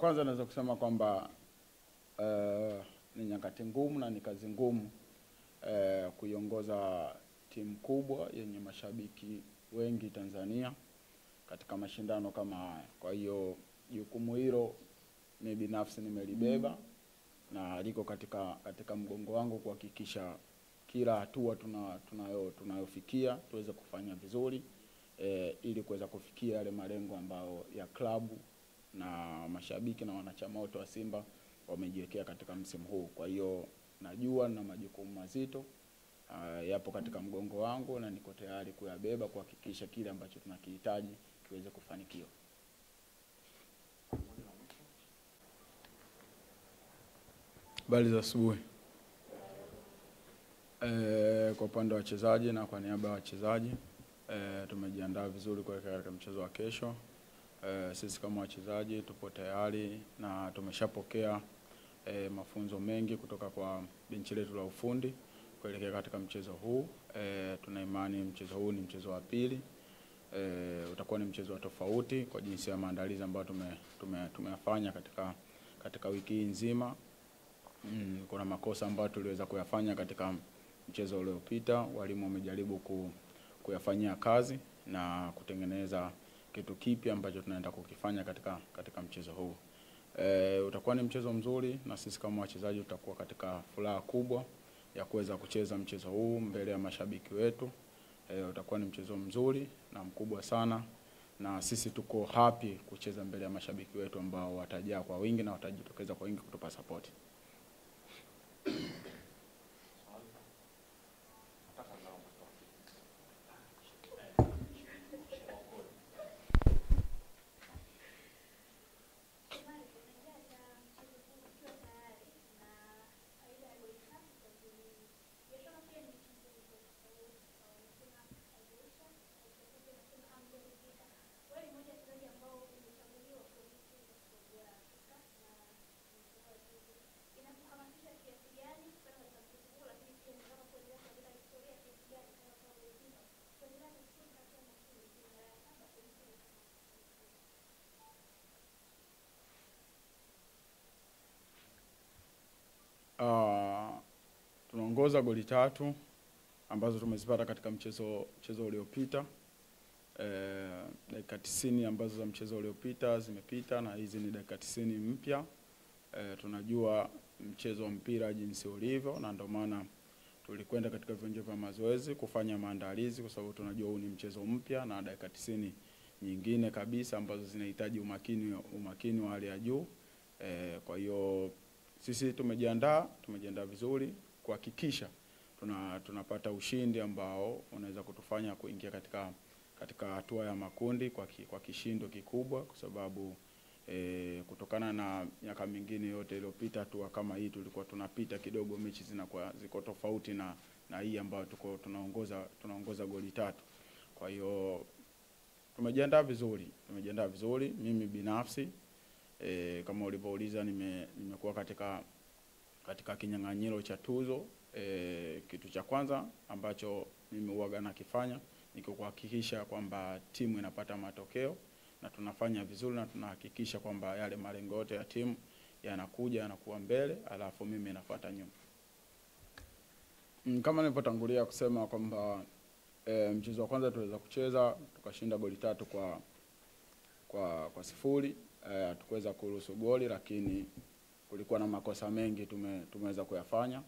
kwanza naweza kusema kwamba ni nyakati ngumu na ni kazi ngumu kuiongoza timu kubwa yenye mashabiki wengi Tanzania katika mashindano kama haya. Kwa hiyo jukumu hilo mimi binafsi nimelibeba na liko katika mgongo wangu kuhakikisha kila hatua tunayofikia tuweze kufanya vizuri ili kuweza kufikia yale malengo ambayo ya klabu na mashabiki na wanachama wote wa Simba wamejiwekea katika msimu huu. Kwa hiyo najua na majukumu mazito yapo katika mgongo wangu na niko tayari kuyabeba kuhakikisha kile ambacho tunakihitaji kiweze kufanikiwa. Habari za asubuhi. Kwa upande wa wachezaji na kwa niaba ya wachezaji tumejiandaa vizuri katika mchezo wa kesho. Sisi kama wachezaji tupo tayari na tumeshapokea mafunzo mengi kutoka kwa benchi letu la ufundi kuelekea katika mchezo huu. Tuna imani mchezo huu ni mchezo wa pili. Utakuwa ni mchezo wa tofauti kwa jinsi ya maandalizi ambayo tumeyafanya katika wiki nzima. Kuna makosa ambayo tuliweza kuyafanya katika mchezo uliopita, walimu wamejaribu kuyafanyia kazi na kutengeneza kitu kipya ambacho tunaenda kukifanya katika mchezo huu. Utakuwa ni mchezo mzuri na sisi kama wachezaji tutakuwa katika furaha kubwa ya kuweza kucheza mchezo huu mbele ya mashabiki wetu. Utakuwa ni mchezo mzuri na mkubwa sana na sisi tuko happy kucheza mbele ya mashabiki wetu ambao watajaa kwa wingi na watajitokeza kwa wingi kutupa support. Tunaongoza goli 3 ambazo tumezipata katika mchezo uliopita. Dakika 90 ambazo za mchezo uliopita zimepita na hizi ni dakika 90 mpya. Tunajua mchezo wa mpira jinsi ulivyo na ndio maana tulikwenda katika viwanja vya mazoezi kufanya maandalizi kwa sababu tunajua huu ni mchezo mpya na dakika 90 nyingine kabisa ambazo zinahitaji umakini wa hali ya juu. Kwa hiyo sisi tumejiandaa vizuri kuhakikisha tunapata ushindi ambao unaweza kutufanya kuingia katika hatua ya makundi kwa kishindo kikubwa kwa sababu kutokana na miaka mingine yote iliyopita hatua kama hii tulikuwa tunapita kidogo, mechi ziko tofauti na hii ambayo tunaongoza goli 3. Kwa hiyo tumejiandaa vizuri. Mimi binafsi kama ulivyouliza nimekuwa katika kinyang'anyiro cha tuzo. Kitu cha kwanza ambacho mimi huaga nakifanya ni kuhakikisha kwamba timu inapata matokeo na tunafanya vizuri na tunahakikisha kwamba yale malengo yote ya timu yanakuwa mbele alafu mimi nafuata nyuma. Kama nilipotangulia kusema kwamba mchezo wa kwanza tuliweza kucheza tukashinda goli 3 kwa 0. Hatukuweza kuruhusu goli lakini kulikuwa na makosa mengi tumeweza kuyafanya.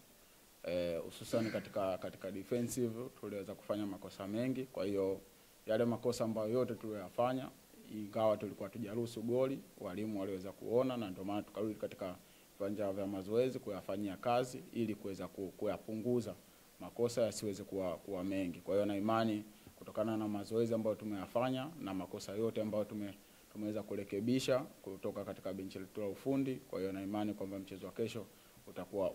Hususan katika defensive tuliweza kufanya makosa mengi. Kwa hiyo yale makosa ambayo yote tuliyofanya ingawa tulikuwa tujaruhusu goli, walimu waliweza kuona na ndio maana tukarudi katika viwanja vya mazoezi kuyafanyia kazi ili kuweza kuyapunguza makosa yasiweze kuwa mengi. Kwa hiyo na imani kutokana na mazoezi ambayo tumeyafanya na makosa yote ambayo tumeweza kurekebisha kutoka katika benchi letu la ufundi. Kwa hiyo na imani kwamba mchezo wa kesho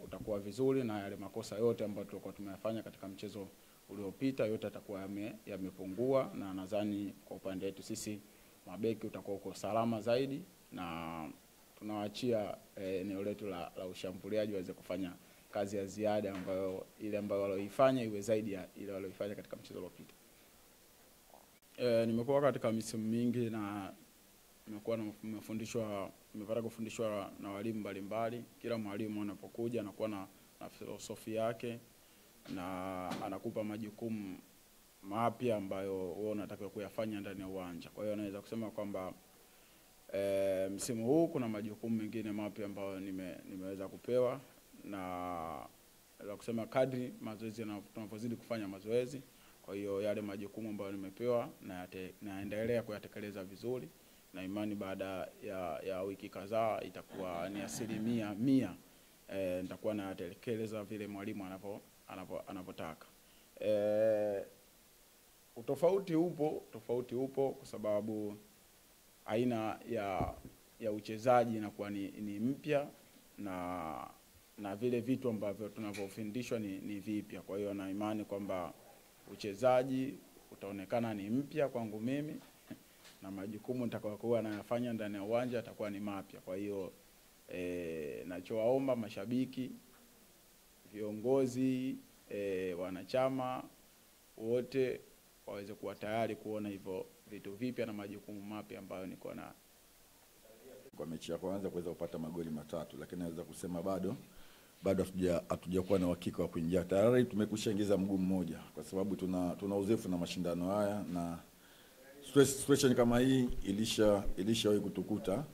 utakuwa vizuri na yale makosa yote ambayo tulikuwa tumeyafanya katika mchezo uliopita yote yatakuwa yamepungua na nadhani kwa upande wetu sisi mabeki utakuwa uko salama zaidi na tunawaachia eneo letu la ushambuliaji waweze kufanya kazi ya ziada ambayo walioifanya iwe zaidi ya ile walioifanya katika mchezo uliopita. Nimekuwa katika misimu mingi na nimepata kufundishwa na walimu mbalimbali. Kila mwalimu anapokuja anakuwa na filosofi yake na anakupa majukumu mapya ambayo wewe unatakiwa kuyafanya ndani ya uwanja. Kwa hiyo naweza kusema kwamba msimu huu kuna majukumu mengine mapya ambayo nimeweza kupewa, na naweza kusema kadri mazoezi tunapozidi kufanya mazoezi, kwa hiyo yale majukumu ambayo nimepewa naendelea kuyatekeleza vizuri, na imani baada ya wiki kadhaa itakuwa ni 100%, nitakuwa nayatekeleza vile mwalimu anapotaka. Tofauti upo kwa sababu aina ya uchezaji inakuwa ni mpya, na vile vitu ambavyo tunavyofundishwa ni vipya. Kwa hiyo na imani kwamba uchezaji utaonekana ni mpya kwangu mimi, na majukumu nitakayokuwa nayafanya ndani ya uwanja yatakuwa ni mapya. Kwa hiyo nachowaomba mashabiki, viongozi, wanachama wote waweze kuwa tayari kuona hivyo vitu vipya na majukumu mapya ambayo niko na. Kwa mechi ya kwanza kuweza kupata magoli 3, lakini naweza kusema bado hatujakuwa na uhakika wa kuingia. Tayari tumekushaingiza mguu mmoja kwa sababu tuna uzoefu na mashindano haya, na situation kama hii ilishawahi kutukuta.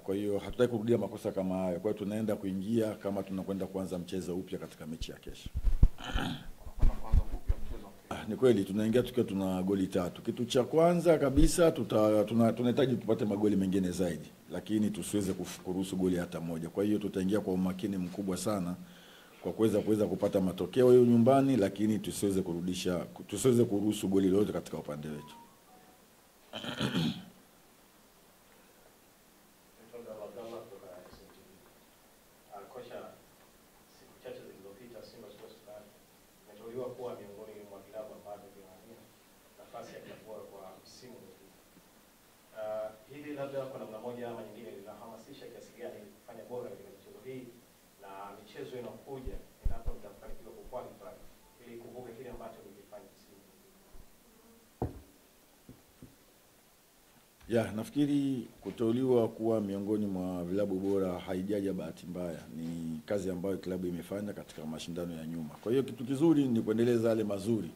Kwa hiyo hatutaki kurudia makosa kama haya. Kwa hiyo tunaenda kuingia kama tunakwenda kuanza mchezo upya katika mechi ya kesho. Ni kweli tunaingia tukiwa tuna goli 3. Kitu cha kwanza kabisa tunahitaji tupate magoli mengine zaidi, lakini tusiweze kuruhusu goli hata moja. Kwa hiyo tutaingia kwa umakini mkubwa sana kwa kuweza kupata matokeo hiyo nyumbani, lakini tusiweze kuruhusu goli lolote katika upande wetu. Kuwa miongoni mwa vilabu ambavyo vinawania nafasi ya kuwa kwa msimu huu. Hili labda kwa namna moja ama nyingine linahamasisha kiasi gani kufanya bora katika michezo hii na michezo inayokuja inapo mtafanikiwa kuqualify ili kuvuka kile ambacho mlifanya msimu huu? Nafikiri kuteuliwa kuwa miongoni mwa vilabu bora haijaja bahati mbaya. Ni kazi ambayo klabu imefanya katika mashindano ya nyuma. Kwa hiyo kitu kizuri ni kuendeleza yale mazuri.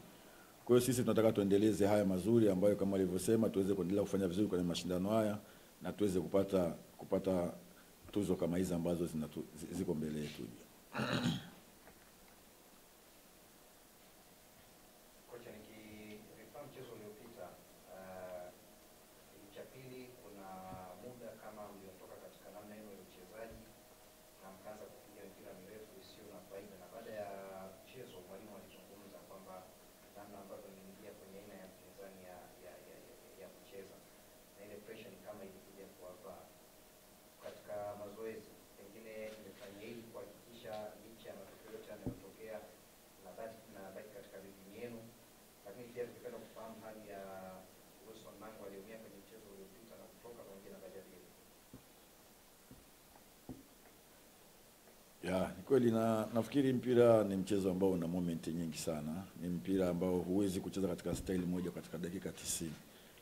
Kwa hiyo sisi tunataka tuendeleze haya mazuri ambayo kama alivyosema tuweze kuendelea kufanya vizuri kwenye mashindano haya na tuweze kupata tuzo kama hizi ambazo ziko mbele yetu. Kocha, nikifahamu mchezo uliopita cha pili kuna muda kama mliotoka katika namna hiyo ya uchezaji na mkaanza kupiga mpira mirefu isiyo na faida, na baada ya mchezo mwalimu alizungumza kwamba namna ambavyo niliingia kwenye aina ya mpinzani ya kucheza na ile pressure ni kama ilikuja kuwapa katika mazoezi. Pengine nimefanya hili kuhakikisha licha ya matokeo yote yanayotokea na baki katika rhythm yenu, lakini pia tukipenda kufahamu hali ya Wilson Nangu aliumia kwenye mchezo uliopita na kutoka pamoja na Bajabiri. Ni kweli, na nafikiri mpira ni mchezo ambao una moment nyingi sana. Ni mpira ambao huwezi kucheza katika style moja katika dakika 90.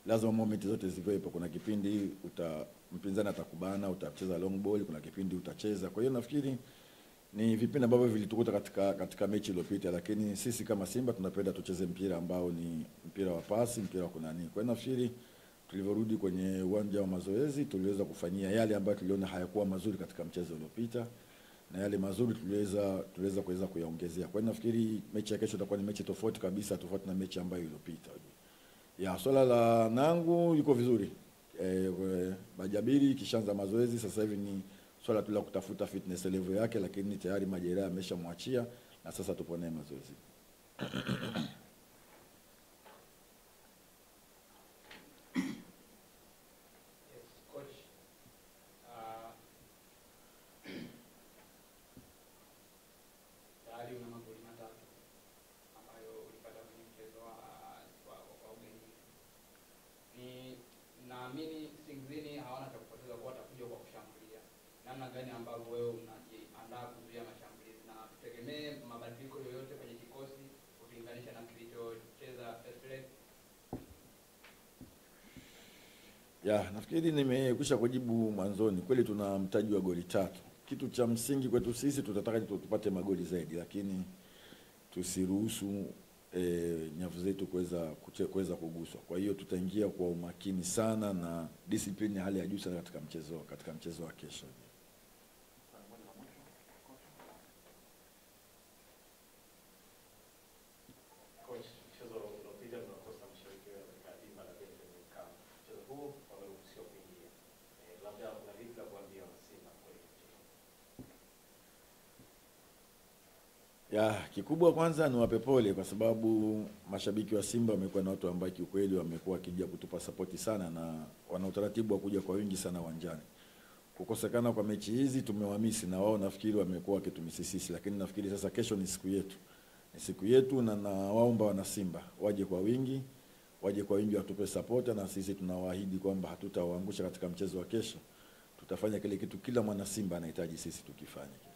Lazima moment zote ziwepo. Kuna kipindi mpinzani atakubana, utacheza long ball, kuna kipindi utacheza. Kwa hiyo nafikiri ni vipindi ambavyo vilitukuta katika mechi iliyopita, lakini sisi kama Simba tunapenda tucheze mpira ambao ni mpira wa pasi, mpira wa kunani. Kwa hiyo nafikiri tulivyorudi kwenye uwanja wa mazoezi tuliweza kufanyia yale ambayo tuliona hayakuwa mazuri katika mchezo uliopita, na yale mazuri tuliweza kuyaongezea. Kwa hiyo nafikiri mechi ya kesho itakuwa ni mechi tofauti kabisa, tofauti na mechi ambayo iliyopita. Swala la Nangu yuko vizuri. Bajabiri kishaanza mazoezi, sasa hivi ni swala tu la kutafuta fitness level yake, lakini tayari majeraha ameshamwachia na sasa tupo naye mazoezi. Naamini Singizini hawana cha kupoteza kwa watakuja kwa kushambulia. Namna gani ambavyo wewe unajiandaa kuzuia mashambulizi, na tutegemee mabadiliko yoyote kwenye kikosi ukilinganisha na kilichocheza first leg? Ya, nafikiri nimekwisha kujibu mwanzoni. Kweli tuna mtaji wa goli 3. Kitu cha msingi kwetu sisi tutataka tupate magoli zaidi, lakini tusiruhusu nyavu zetu kuweza kuguswa. Kwa hiyo tutaingia kwa umakini sana na discipline ya hali ya juu sana katika mchezo wa kesho. Ya, kikubwa kwanza ni wape pole kwa sababu mashabiki wa Simba wamekuwa na watu ambao kiukweli wamekuwa wakija kutupa support sana na wana utaratibu wa kuja kwa wingi sana uwanjani. Kukosekana kwa mechi hizi tumewamisi na wao nafikiri wamekuwa wakitumisi sisi, lakini nafikiri sasa kesho ni siku yetu. Ni siku yetu na nawaomba wana Simba waje kwa wingi, watupe support na sisi tunawaahidi kwamba hatutawaangusha katika mchezo wa kesho. Tutafanya kile kitu kila mwana Simba anahitaji sisi tukifanye.